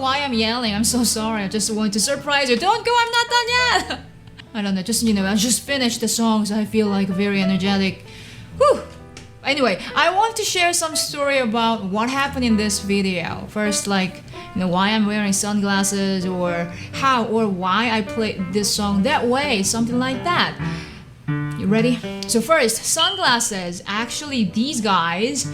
why I'm yelling. I'm so sorry. I just want to surprise you. Don't go, I'm not done yet. I don't know, just, I just finished the song, so I feel like very energetic. Whew. Anyway, I want to share some story about what happened in this video. First, like, why I'm wearing sunglasses, or how or why I played this song that way, something like that. You ready? So first, sunglasses. Actually, these guys,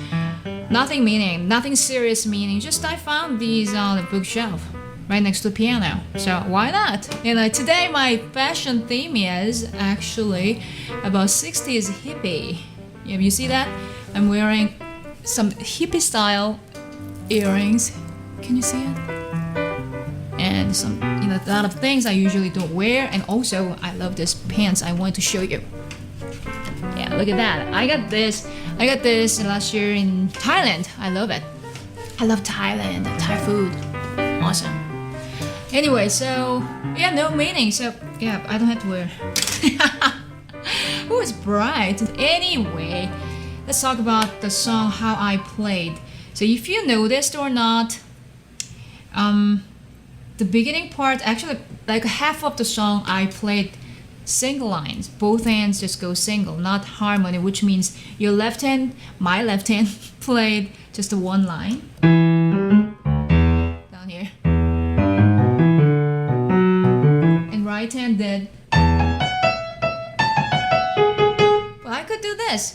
nothing serious meaning. Just I found these on the bookshelf right next to the piano. So why not? And today my fashion theme is actually about 60s hippie. Have you see that? I'm wearing some hippie style earrings. Can you see it? And some, a lot of things I usually don't wear. And also, I love this pants. I want to show you. Yeah, look at that. I got this last year in Thailand. I love it. I love Thailand, Thai food. Awesome. Anyway, so yeah, no meaning. So yeah, I don't have to wear. Oh, it's bright. Anyway, let's talk about the song, how I played. So if you noticed or not, the beginning part, actually like half of the song I played single lines. Both hands just go single, not harmony, which means your left hand, my left hand played just the one line. Down here. And right hand did. Well, I could do this.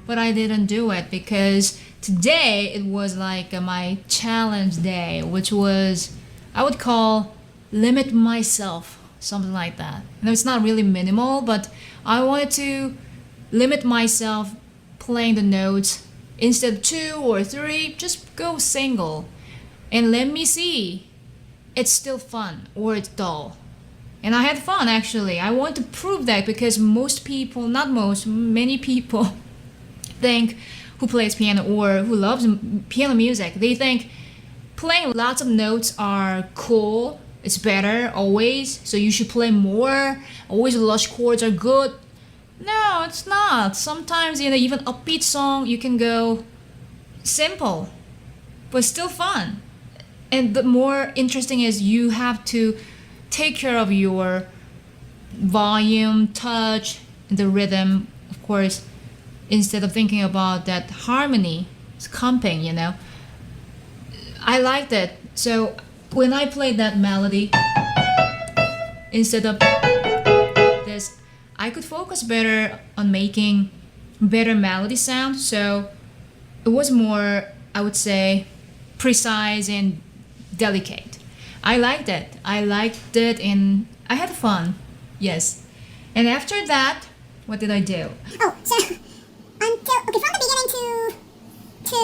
But I didn't do it because today it was like my challenge day, which was, I would call limit myself, something like that. It's not really minimal, but I wanted to limit myself playing the notes. Instead of 2 or 3, just go single. And let me see, it's still fun or it's dull. And I had fun actually. I want to prove that because most people, not most, many people think who plays piano or who loves piano music, they think playing lots of notes are cool, it's better always, so you should play more, always lush chords are good. No, it's not. Sometimes, even upbeat song, you can go simple, but still fun. And the more interesting is you have to take care of your volume, touch, the rhythm, of course, instead of thinking about that harmony, it's comping, I liked it. So when I played that melody, instead of this, I could focus better on making better melody sound. So it was more, I would say, precise and delicate. I liked it. And I had fun. Yes. And after that, what did I do? Oh, so from the beginning to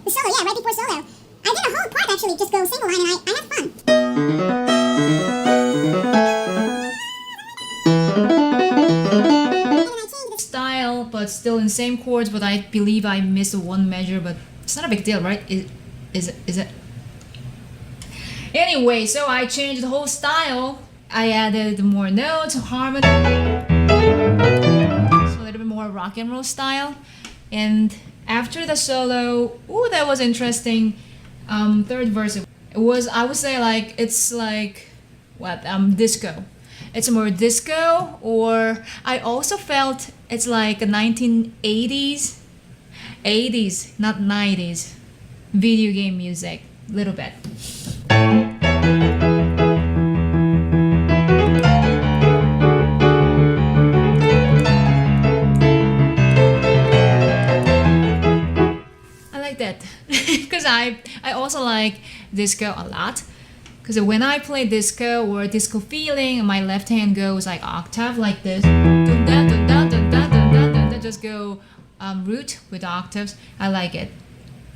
the solo, yeah, right before solo, I did a whole part actually, just go single line, and I had fun. Style, but still in same chords, but I believe I missed one measure, but it's not a big deal, right? Is it? Anyway, so I changed the whole style. I added more notes, harmony, so a little bit more rock and roll style. And after the solo, that was interesting. Third verse, it was, I would say, like, it's like disco. It's more disco, or I also felt it's like a 1980s, not 90s, video game music, little bit. Because I also like disco a lot, because when I play disco or disco feeling, my left hand goes like octave like this, just go root with octaves. I like it,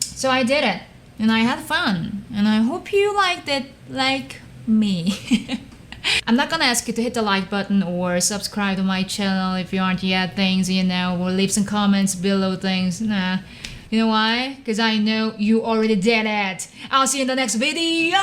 so I did it and I had fun, and I hope you liked it like me. I'm not gonna ask you to hit the like button or subscribe to my channel if you aren't yet, things, or leave some comments below things. Nah. You know why? Because I know you already did it. I'll see you in the next video.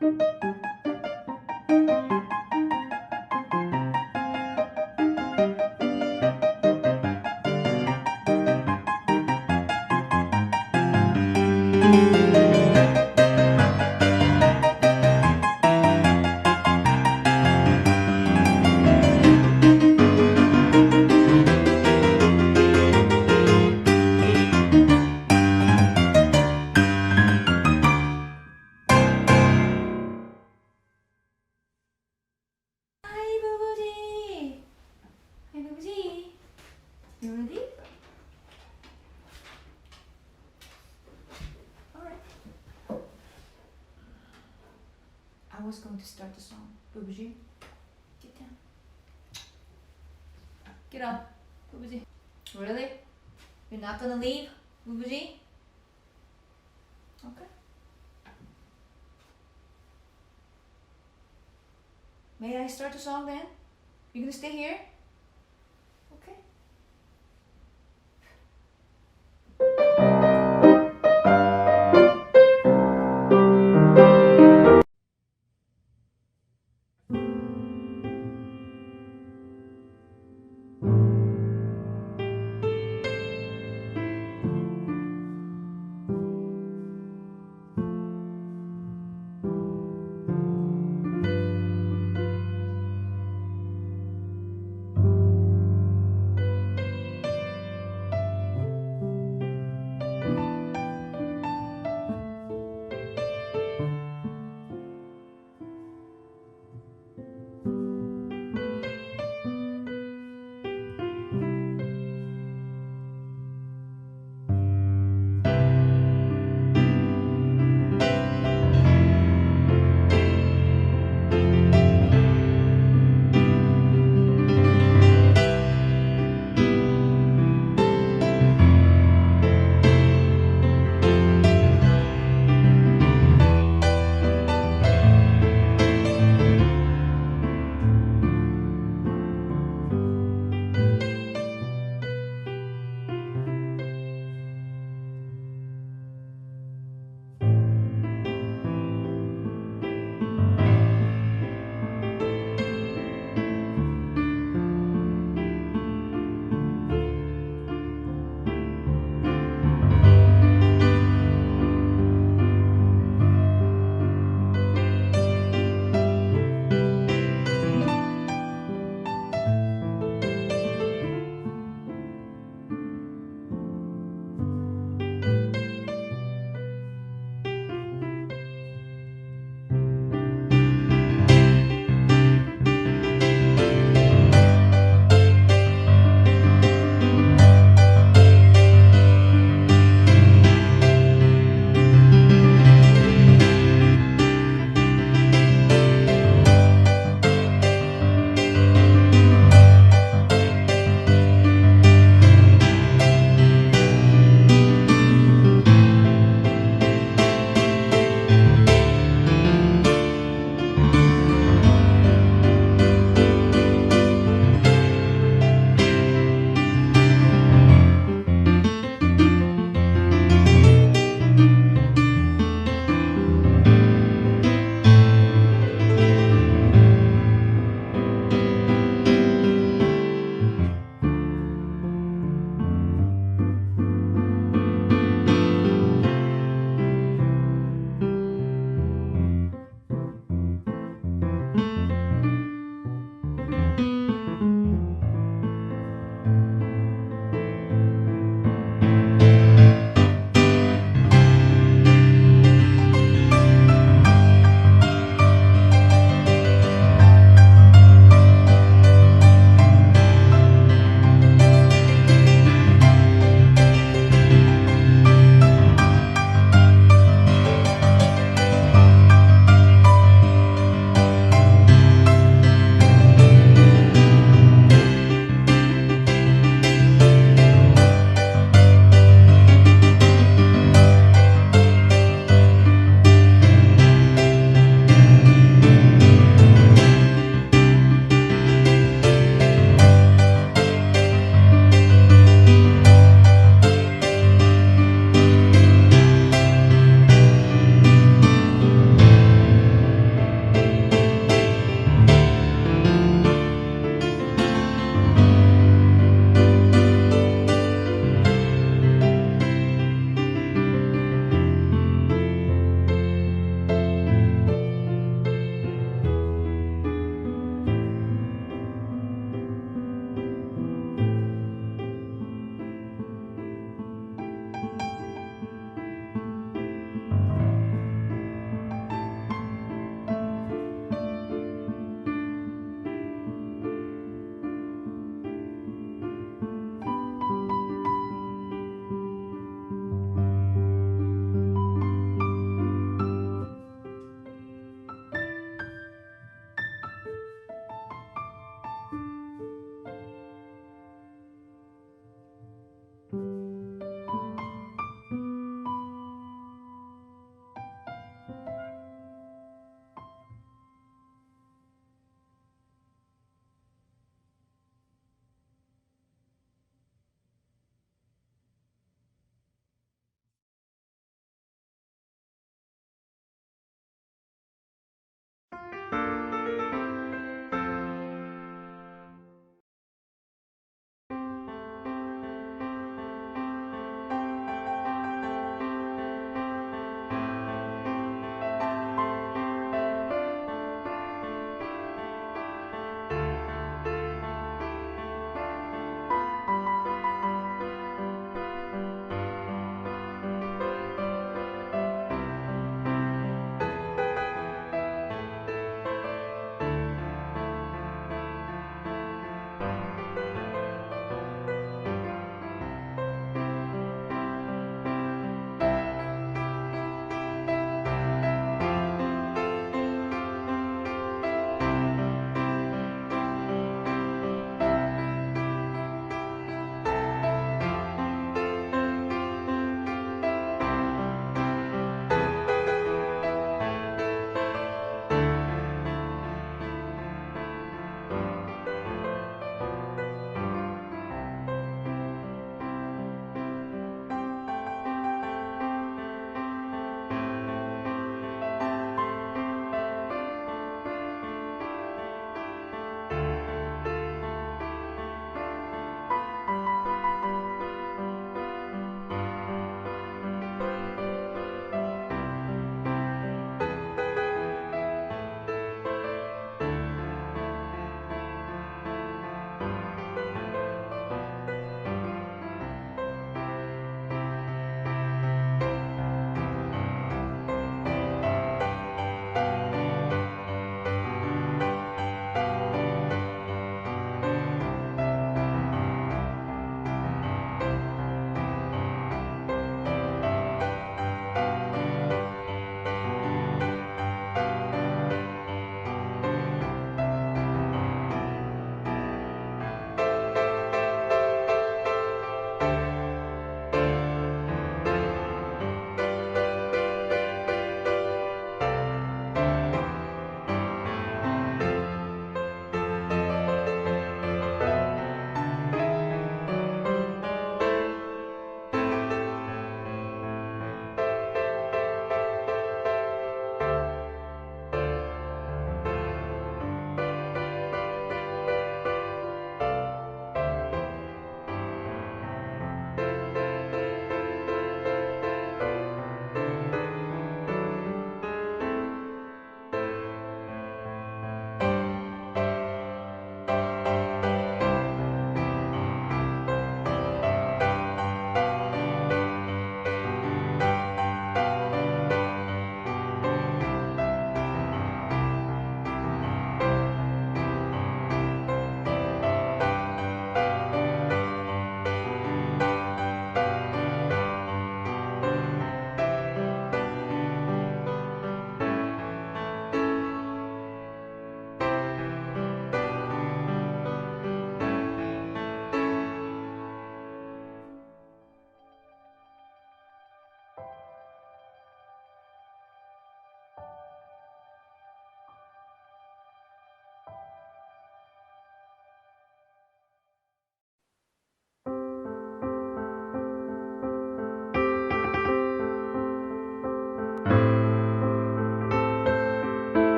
Hi, Bubuji. Hi, Bubuji. You ready? Alright. I was going to start the song. Bubuji, get down. Get up, Bubuji. Really? You're not gonna leave, Bubuji? Okay. May I start the song then? You gonna stay here?